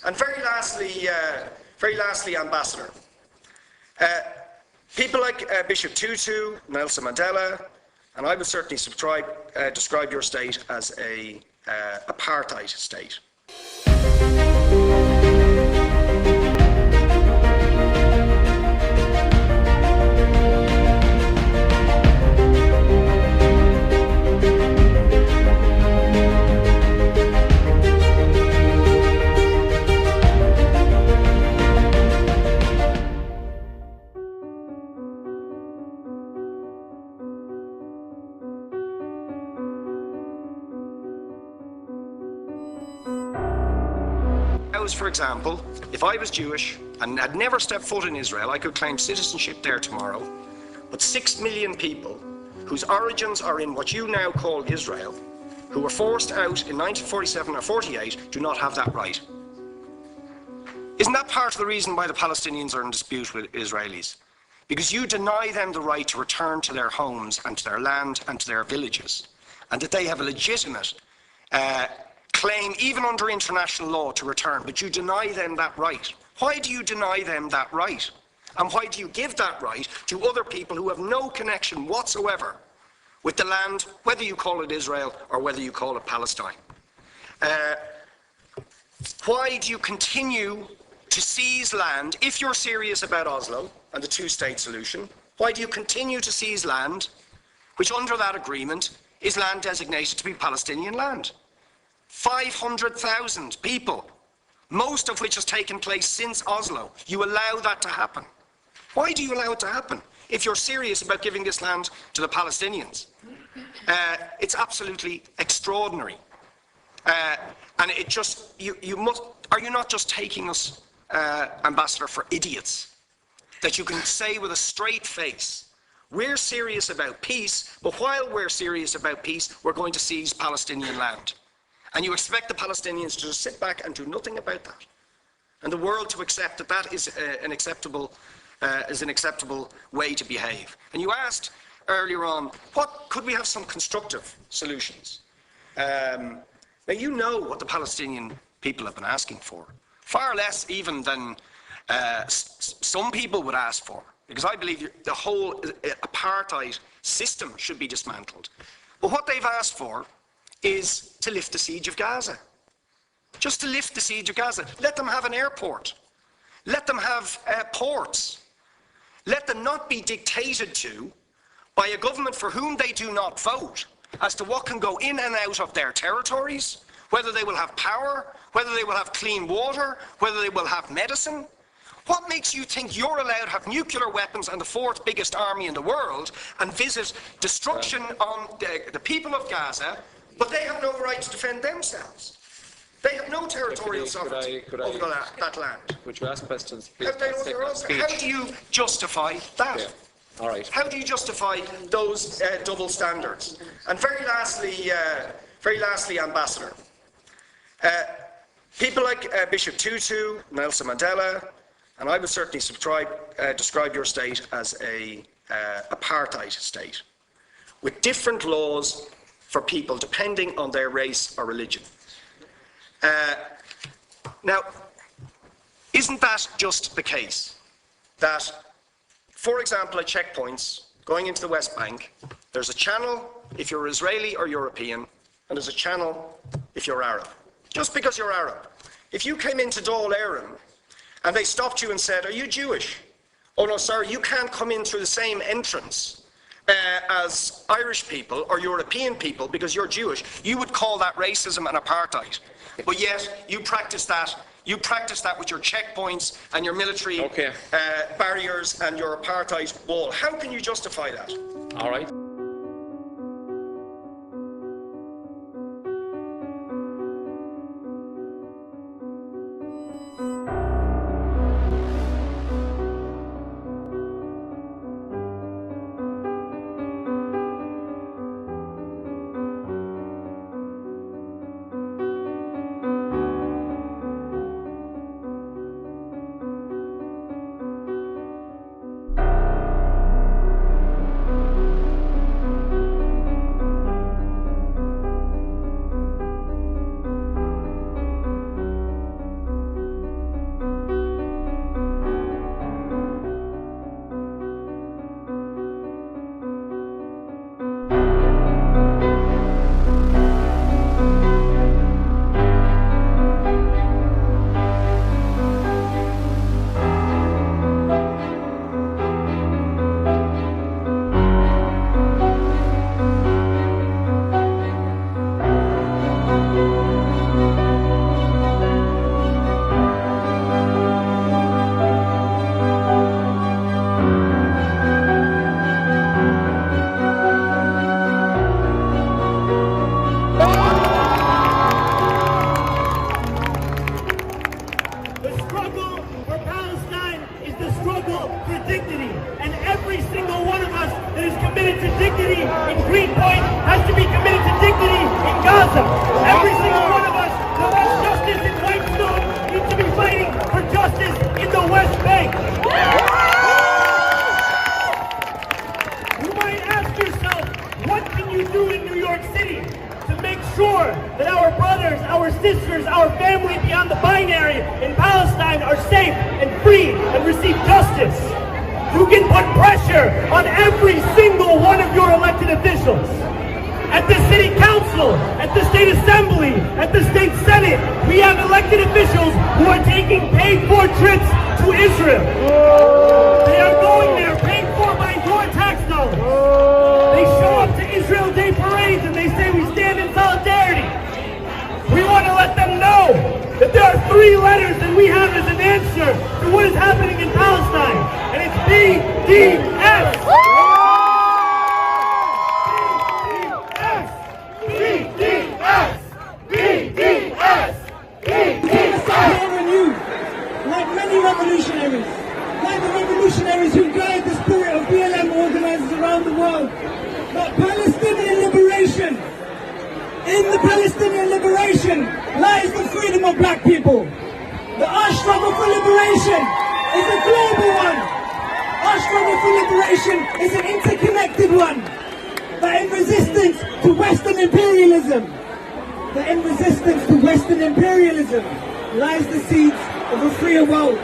And very lastly, Ambassador. People like Bishop Tutu, Nelson Mandela, and I would certainly describe your state as a apartheid state. For example, if I was Jewish and had never stepped foot in Israel, I could claim citizenship there tomorrow. But 6 million people whose origins are in what you now call Israel, who were forced out in 1947 or 48, do not have that right. Isn't that part of the reason why the Palestinians are in dispute with Israelis? Because you deny them the right to return to their homes and to their land and to their villages, and that they have a legitimate claim, even under international law, to return, but you deny them that right. Why do you deny them that right? And why do you give that right to other people who have no connection whatsoever with the land, whether you call it Israel or whether you call it Palestine? Why do you continue to seize land, if you're serious about Oslo and the two-state solution? Why do you continue to seize land, which under that agreement is land designated to be Palestinian land? 500,000 people, most of which has taken place since Oslo. You allow that to happen. Why do you allow it to happen if you're serious about giving this land to the Palestinians? It's absolutely extraordinary. And it just, are you not just taking us, Ambassador, for idiots? That you can say with a straight face, we're serious about peace, but while we're serious about peace, we're going to seize Palestinian land. And you expect the Palestinians to just sit back and do nothing about that. And the world to accept that that is an acceptable way to behave. And you asked earlier on, could we have some constructive solutions? Now you know what the Palestinian people have been asking for. Far less even than some people would ask for. Because I believe the whole apartheid system should be dismantled. But what they've asked for is to lift the siege of Gaza. Just to lift the siege of Gaza. Let them have an airport. Let them have ports. Let them not be dictated to by a government for whom they do not vote as to what can go in and out of their territories, whether they will have power, whether they will have clean water, whether they will have medicine. What makes you think you're allowed to have nuclear weapons and the fourth biggest army in the world and visit destruction on the people of Gaza, but they have no right to defend themselves? They have no territorial sovereignty over that land. Would you ask questions, please? How do you justify that? Yeah. All right. How do you justify those double standards? And very lastly, Ambassador. People like Bishop Tutu, Nelson Mandela, and I would certainly describe your state as a apartheid state, with different laws for people depending on their race or religion. Now, isn't that just the case that, for example, at checkpoints going into the West Bank, there's a channel if you're Israeli or European, and there's a channel if you're Arab? Just because you're Arab. If you came into Dáil Éireann and they stopped you and said, "Are you Jewish?" "Oh no, sorry, you can't come in through the same entrance as Irish people or European people because you're Jewish," you would call that racism and apartheid. But yet you practice that. You practice that with your checkpoints and your military barriers and your apartheid wall. How can you justify that? All right. struggle for dignity. And every single one of us that is committed to dignity in Greenpoint has to be committed to dignity in Gaza. Every single one of us that wants justice in Whitestone needs to be fighting for justice in the West Bank. You might ask yourself, what can you do in New York City to make sure that our brothers, our sisters, our family beyond the binary in Palestine are safe and free and receive justice? You can put pressure on every single one of your elected officials. At the city council, at the state assembly, at the state senate, we have elected officials who are taking paid-for trips to Israel. They are going there paid for by your tax dollars. They show up to Israel Day parades and they say we stand in solidarity. We want to let them know that there are 3 letters that we have as an answer to what is happening in Palestine, and it's BDS. Like the revolutionaries who guide the spirit of BLM organizers around the world. But Palestinian liberation, in the Palestinian liberation lies the freedom of black people. Our struggle for liberation is a global one. Our struggle for liberation is an interconnected one. But in resistance to Western imperialism, lies the seeds of a freer world.